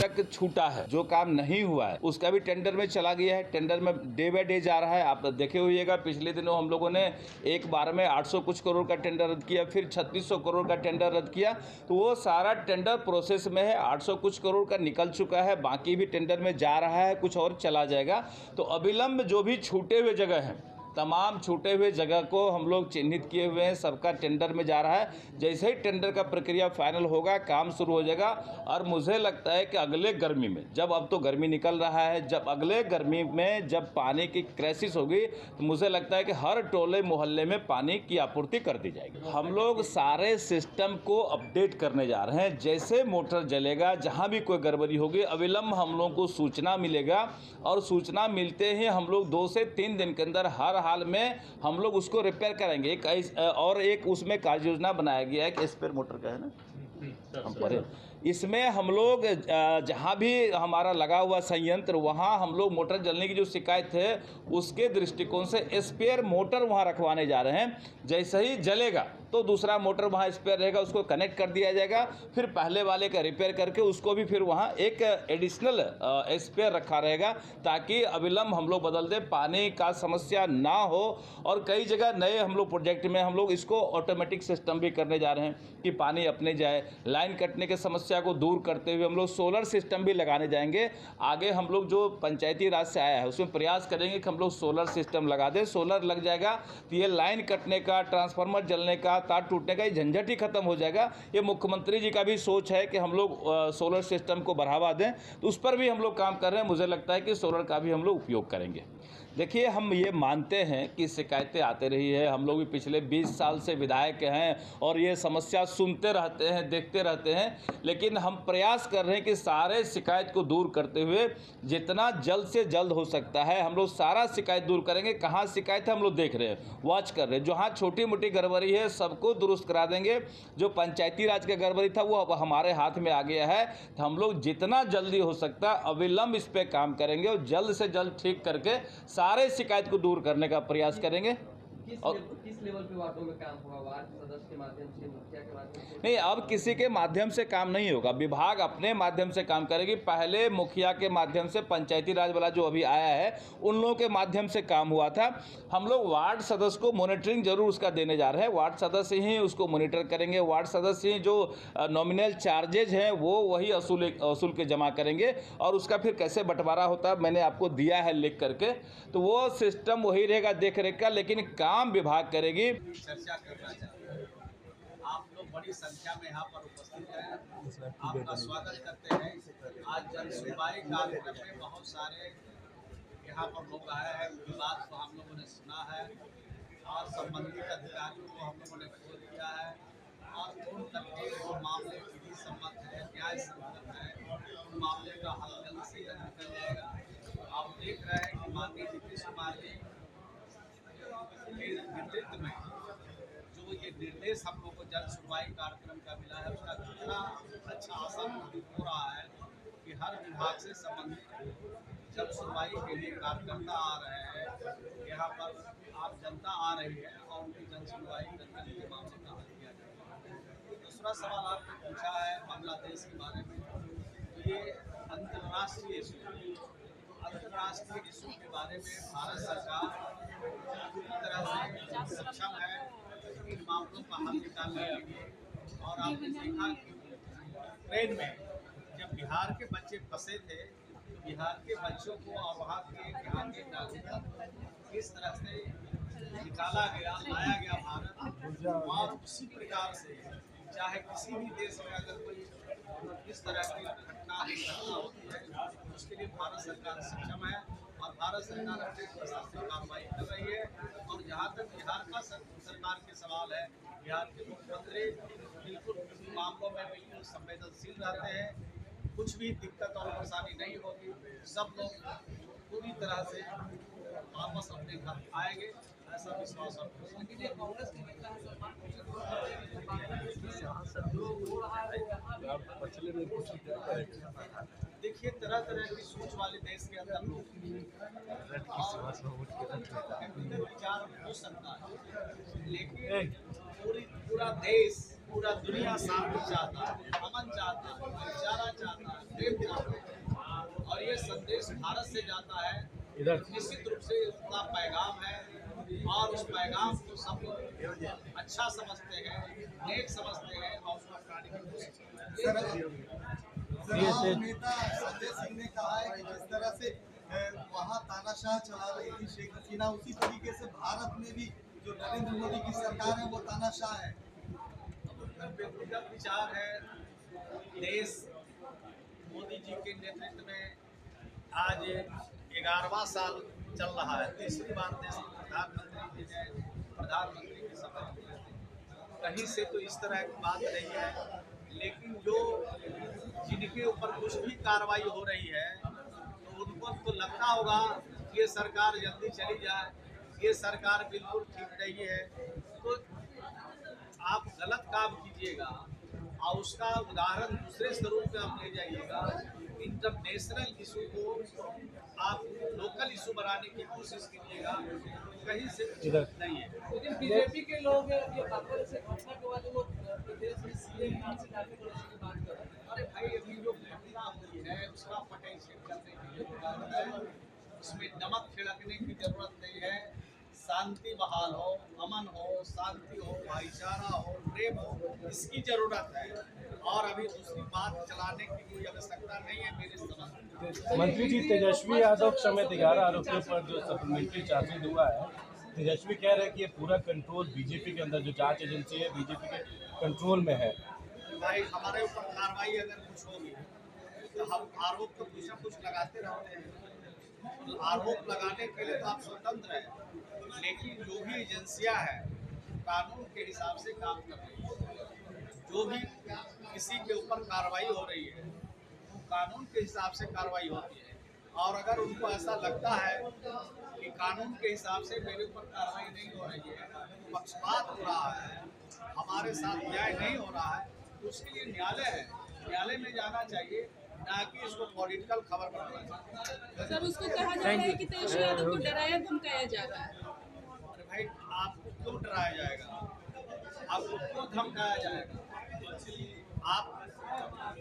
तक छूटा है, जो काम नहीं हुआ है उसका भी टेंडर में चला गया है। टेंडर में डे बाय डे जा रहा है। आप देखे होइएगा, पिछले दिनों हम लोगों ने एक बार में 800 कुछ करोड़ का टेंडर रद्द किया, फिर 3600 करोड़ का टेंडर रद्द किया। तो वो सारा टेंडर प्रोसेस में है। 800 कुछ करोड़ का निकल चुका है, बाकी भी टेंडर में जा रहा है, कुछ और चला जाएगा। तो अविलंब जो भी छूटे हुए जगह हैं, तमाम छूटे हुए जगह को हम लोग चिन्हित किए हुए हैं, सबका टेंडर में जा रहा है। जैसे ही टेंडर का प्रक्रिया फाइनल होगा, काम शुरू हो जाएगा। और मुझे लगता है कि अगले गर्मी में, जब अब तो गर्मी निकल रहा है, जब अगले गर्मी में जब पानी की क्राइसिस होगी, तो मुझे लगता है कि हर टोले मोहल्ले में पानी की आपूर्ति कर दी जाएगी। हम लोग सारे सिस्टम को अपडेट करने जा रहे हैं। जैसे मोटर जलेगा, जहाँ भी कोई गड़बड़ी होगी, अविलंब हम लोगों को सूचना मिलेगा, और सूचना मिलते ही हम लोग 2 से 3 दिन के अंदर हर हाल में हम लोग उसको रिपेयर करेंगे। एक उसमें कार्य योजना बनाया गया है कि स्पेयर मोटर का है ना, इसमें हम लोग जहाँ भी हमारा लगा हुआ संयंत्र, वहाँ हम लोग मोटर जलने की जो शिकायत है उसके दृष्टिकोण से स्पेयर मोटर वहाँ रखवाने जा रहे हैं। जैसे ही जलेगा तो दूसरा मोटर वहाँ स्पेयर रहेगा, उसको कनेक्ट कर दिया जाएगा, फिर पहले वाले का रिपेयर करके उसको भी फिर वहाँ एक एडिशनल स्पेयर रखा रहेगा, ताकि अविलंब हम लोग बदल दें, पानी का समस्या ना हो। और कई जगह नए हम लोग प्रोजेक्ट में हम लोग इसको ऑटोमेटिक सिस्टम भी करने जा रहे हैं कि पानी अपने जाए। लाइन कटने के समस्या को दूर करते हुए हम लोग सोलर सिस्टम भी लगाने जाएंगे। आगे हम लोग जो पंचायती राज से आया है उसमें प्रयास करेंगे कि हम लोग सोलर सिस्टम लगा दें। सोलर लग जाएगा तो ये लाइन कटने का, ट्रांसफार्मर जलने का, तार टूटने का ये झंझट ही खत्म हो जाएगा। ये मुख्यमंत्री जी का भी सोच है कि हम लोग सोलर सिस्टम को बढ़ावा दें, तो उस पर भी हम लोग काम कर रहे हैं। मुझे लगता है कि सोलर का भी हम लोग उपयोग करेंगे। देखिए, हम ये मानते हैं कि शिकायतें आते रही है, हम लोग भी पिछले 20 साल से विधायक हैं और ये समस्या सुनते रहते हैं, देखते रहते हैं, लेकिन हम प्रयास कर रहे हैं कि सारे शिकायत को दूर करते हुए जितना जल्द से जल्द हो सकता है हम लोग सारा शिकायत दूर करेंगे। कहाँ शिकायत है हम लोग देख रहे हैं, वॉच कर रहे हैं। जहाँ छोटी मोटी गड़बड़ी है सबको दुरुस्त करा देंगे। जो पंचायती राज का गड़बड़ी था वो अब हमारे हाथ में आ गया है, तो हम लोग जितना जल्दी हो सकता है अविलंब इस पर काम करेंगे और जल्द से जल्द ठीक करके सारे शिकायत को दूर करने का प्रयास करेंगे। किस लेवल पे वार्डों में काम होगा? वार्ड सदस्य के माध्यम से, मुखिया के माध्यम से? नहीं, अब किसी के माध्यम से काम नहीं होगा, विभाग अपने माध्यम से काम करेगी। पहले मुखिया के माध्यम से, पंचायती राज वाला जो अभी आया है उन लोगों के माध्यम से काम हुआ था। हम लोग वार्ड सदस्य को मॉनिटरिंग जरूर उसका देने जा रहे हैं। वार्ड सदस्य ही उसको मॉनिटर करेंगे। वार्ड सदस्य ही जो नॉमिनल चार्जेज हैं वो वही वसूल के जमा करेंगे, और उसका फिर कैसे बंटवारा होता है मैंने आपको दिया है लिख करके। तो वो सिस्टम वही रहेगा देख रेख का, लेकिन काम विभाग करेगी। चर्चा करना चाहते हैं। आप लोग बड़ी संख्या में यहाँ पर उपस्थित हैं, आपका स्वागत करते हैं। आज जन सुनवाई कार्यक्रम में बहुत सारे यहाँ पर लोग आए हैं, विवाद को हम लोगों ने सुना है और संबंधित अधिकारियों को हम लोगों ने खोल दिया है, और उन तक के जो मामले विधि सम्मत है, न्याय सम्मत है, उन मामले का हल जल्द से जल्द निकल जाएगा। आप देख रहे हैं कि माननीय नीतीश कुमार जी के नेतृत्व में जो ये निर्देश हम लोग को जन सुनवाई कार्यक्रम का मिला है, उसका कितना अच्छा असर हो रहा है कि हर विभाग से संबंधित जन सुनवाई के लिए कार्यकर्ता आ रहे हैं, यहाँ पर आप जनता आ रही है और उनकी जन सुनवाई करने के मामले का हल किया जाएगा। दूसरा सवाल आपने पूछा है बांग्लादेश के बारे में। ये अंतर्राष्ट्रीय इशू, अंतर्राष्ट्रीय इशू के बारे में भारत सरकार पूरी तरह से सक्षम है इन मामलों का हल निकालने के लिए। और आपने देखा कि ट्रेन में जब बिहार के बच्चे फंसे थे, बिहार के बच्चों को और वहाँ के नागरिकों को किस तरह से निकाला गया, लाया गया भारत। और उसी प्रकार से चाहे किसी भी देश में अगर कोई इस तरह की घटना होती है, उसके लिए भारत सरकार सक्षम है और भारत सरकार अपने स्तर से कार्रवाई कर रही है। और जहाँ तक बिहार का सरकार के सवाल है, बिहार के मुख्यमंत्री बिल्कुल मामलों में बिल्कुल संवेदनशील रहते हैं। कुछ भी दिक्कत और परेशानी नहीं होगी, सब लोग पूरी तरह से वापस अपने घर आएंगे, ऐसा विश्वास आपको। देखिए, तरह तरह की सोच वाले देश के अंदर लोग विचार हो सकता है, लेकिन पूरा देश, पूरा दुनिया शांति चाहता है, अमन चाहता है, भाईचारा चाहता है, प्रेम चाहता है। भारत से जाता है, निश्चित रूप से उसका पैगाम है और उस पैगाम को सब लोग अच्छा समझते हैं, नेक समझते हैं और उसको अपनाने की कोशिश करते हैं। नेता संजय सिंह ने कहा है कि जिस तरह से वहाँ तानाशाह चला रही थी शेख हसीना, उसी तरीके से भारत में भी जो नरेंद्र मोदी की सरकार है वो तानाशाह है। व्यक्तिगत विचार है। देश मोदी जी के नेतृत्व में आज 11वां साल चल रहा है। तीसरी बार देश के प्रधानमंत्री जी ने प्रधानमंत्री की शपथ ली। कहीं से तो इस तरह की बात नहीं है, लेकिन जो जिनके ऊपर कुछ भी कार्रवाई हो रही है तो उनको तो लगता होगा ये सरकार जल्दी चली जाए, ये सरकार बिल्कुल ठीक नहीं है। तो आप गलत काम कीजिएगा और उसका उदाहरण दूसरे स्वरूप में आप ले जाइएगा। इंटरनेशनल इशू को आप लोकल इशू बनाने की कोशिश कीजिएगा, कहीं से नहीं है। लेकिन बीजेपी के लोग ये बात से घटना के बाद वो प्रदेश में सीएम नासिर आगे की बात कर रहे हैं। अरे भाई, अभी जो घटना हुई है उसका पोटेंशियल करने की जरूरत है, उसमें नमक छिड़कने की जरूरत नहीं है। शांति बहाल हो, अमन हो, शांति हो, भाईचारा हो, प्रेम हो, इसकी जरूरत है और अभी दूसरी बात चलाने की कोई आवश्यकता नहीं है मेरे समझ में। मंत्री जी, तेजस्वी यादव समेत 11 आरोपियों पर जो सप्लीमेंट्री चार्जशीट हुआ है, तेजस्वी कह रहे हैं कि ये पूरा कंट्रोल बीजेपी के अंदर, जो जांच एजेंसी है बीजेपी के कंट्रोल में है। भाई, हमारे ऊपर कार्रवाई अगर कुछ होगी तो हम आरोप तो कुछ न कुछ लगाते रहते हैं। आरोप लगाने के लिए तो आप स्वतंत्र हैं, लेकिन जो भी एजेंसियां हैं कानून के हिसाब से काम कर रही है। जो भी किसी के ऊपर कार्रवाई हो रही है वो कानून के हिसाब से कार्रवाई होती है। और अगर उनको ऐसा लगता है कि कानून के हिसाब से मेरे ऊपर कार्रवाई नहीं हो रही है, पक्षपात हो रहा है, हमारे साथ न्याय नहीं हो रहा है, तो उसके लिए न्यायालय है, न्यायालय में जाना चाहिए, ना कि इसको पॉलिटिकल खबर बनाना चाहिए। सर, उसको कहा जा रहा है कि तेजस्वी यादव को डराया धमकाया जा रहा है। अरे भाई, आपको क्यों डराया जाएगा? आपको क्यों धमकाया जाएगा? आप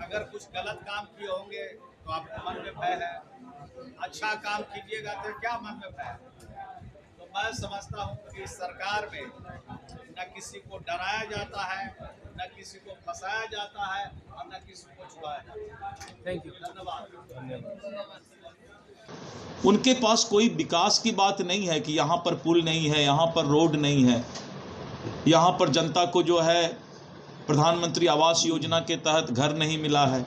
अगर कुछ गलत काम किए होंगे तो आपके मन में भय है, अच्छा काम कीजिएगा तो क्या मन में भय है? तो मैं समझता हूँ कि सरकार में न किसी को डराया जाता है, न किसी को फंसाया जाता है और न किसी को छुड़ाया जाता है। थैंक यू, धन्यवाद। उनके पास कोई विकास की बात नहीं है कि यहाँ पर पुल नहीं है, यहाँ पर रोड नहीं है, यहाँ पर जनता को जो है प्रधानमंत्री आवास योजना के तहत घर नहीं मिला है।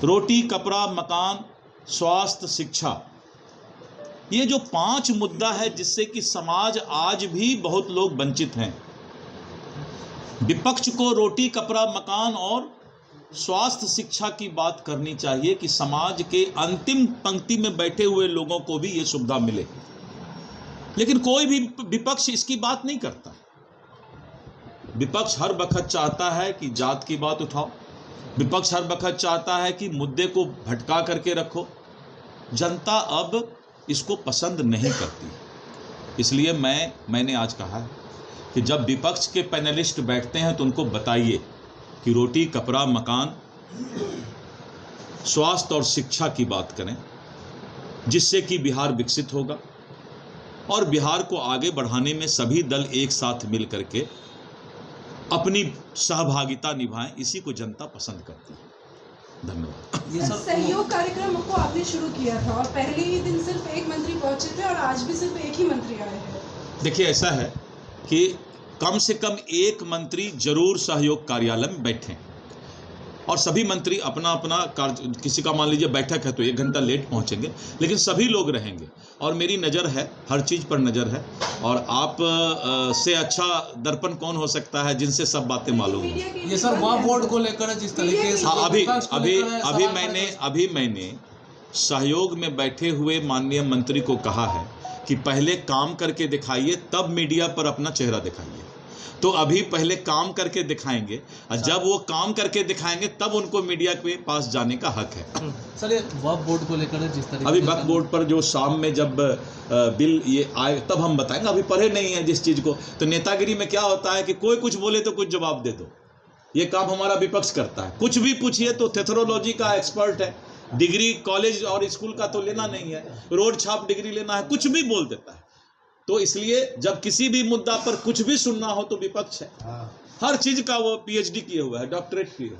रोटी, कपड़ा, मकान, स्वास्थ्य, शिक्षा, ये जो 5 मुद्दा है जिससे कि समाज आज भी बहुत लोग वंचित हैं। विपक्ष को रोटी, कपड़ा, मकान और स्वास्थ्य, शिक्षा की बात करनी चाहिए कि समाज के अंतिम पंक्ति में बैठे हुए लोगों को भी ये सुविधा मिले, लेकिन कोई भी विपक्ष इसकी बात नहीं करता। विपक्ष हर वक्त चाहता है कि जात की बात उठाओ, विपक्ष हर वक्त चाहता है कि मुद्दे को भटका करके रखो। जनता अब इसको पसंद नहीं करती। इसलिए मैंने आज कहा है कि जब विपक्ष के पैनलिस्ट बैठते हैं तो उनको बताइए कि रोटी, कपड़ा, मकान, स्वास्थ्य और शिक्षा की बात करें, जिससे कि बिहार विकसित होगा और बिहार को आगे बढ़ाने में सभी दल एक साथ मिल करके अपनी सहभागिता निभाएं। इसी को जनता पसंद करती है। धन्यवाद। सहयोग कार्यक्रम को आपने शुरू किया था और पहले ही दिन सिर्फ एक मंत्री पहुंचे थे और आज भी सिर्फ एक ही मंत्री आए हैं। देखिए, ऐसा है कि कम से कम एक मंत्री जरूर सहयोग कार्यालय में बैठें और सभी मंत्री अपना अपना कार्य, किसी का मान लीजिए बैठक है तो 1 घंटा लेट पहुंचेंगे, लेकिन सभी लोग रहेंगे और मेरी नज़र है, हर चीज़ पर नज़र है। और आप से अच्छा दर्पण कौन हो सकता है जिनसे सब बातें मालूम हो। ये सर वक्फ बोर्ड को लेकर जिस तरीके से अभी मैंने सहयोग में बैठे हुए माननीय मंत्री को कहा है कि पहले काम करके दिखाइए, तब मीडिया पर अपना चेहरा दिखाइए। तो अभी पहले काम करके दिखाएंगे और जब वो काम करके दिखाएंगे तब उनको मीडिया के पास जाने का हक है। सर, ये वक्फ बोर्ड को लेकर जिस तरीके अभी वक्फ बोर्ड पर जो शाम में जब बिल ये आए तब हम बताएंगे, अभी पढ़े नहीं है जिस चीज़ को। तो नेतागिरी में क्या होता है कि कोई कुछ बोले तो कुछ जवाब दे दो, ये काम हमारा विपक्ष करता है। कुछ भी पूछिए तो थेथरोलॉजी का एक्सपर्ट है, डिग्री कॉलेज और स्कूल का तो लेना नहीं है, रोड छाप डिग्री लेना है, कुछ भी बोल देता है। तो इसलिए जब किसी भी मुद्दा पर कुछ भी सुनना हो तो विपक्ष है, हर चीज का वो PhD किए हुआ है, डॉक्टरेट किए हुआ है।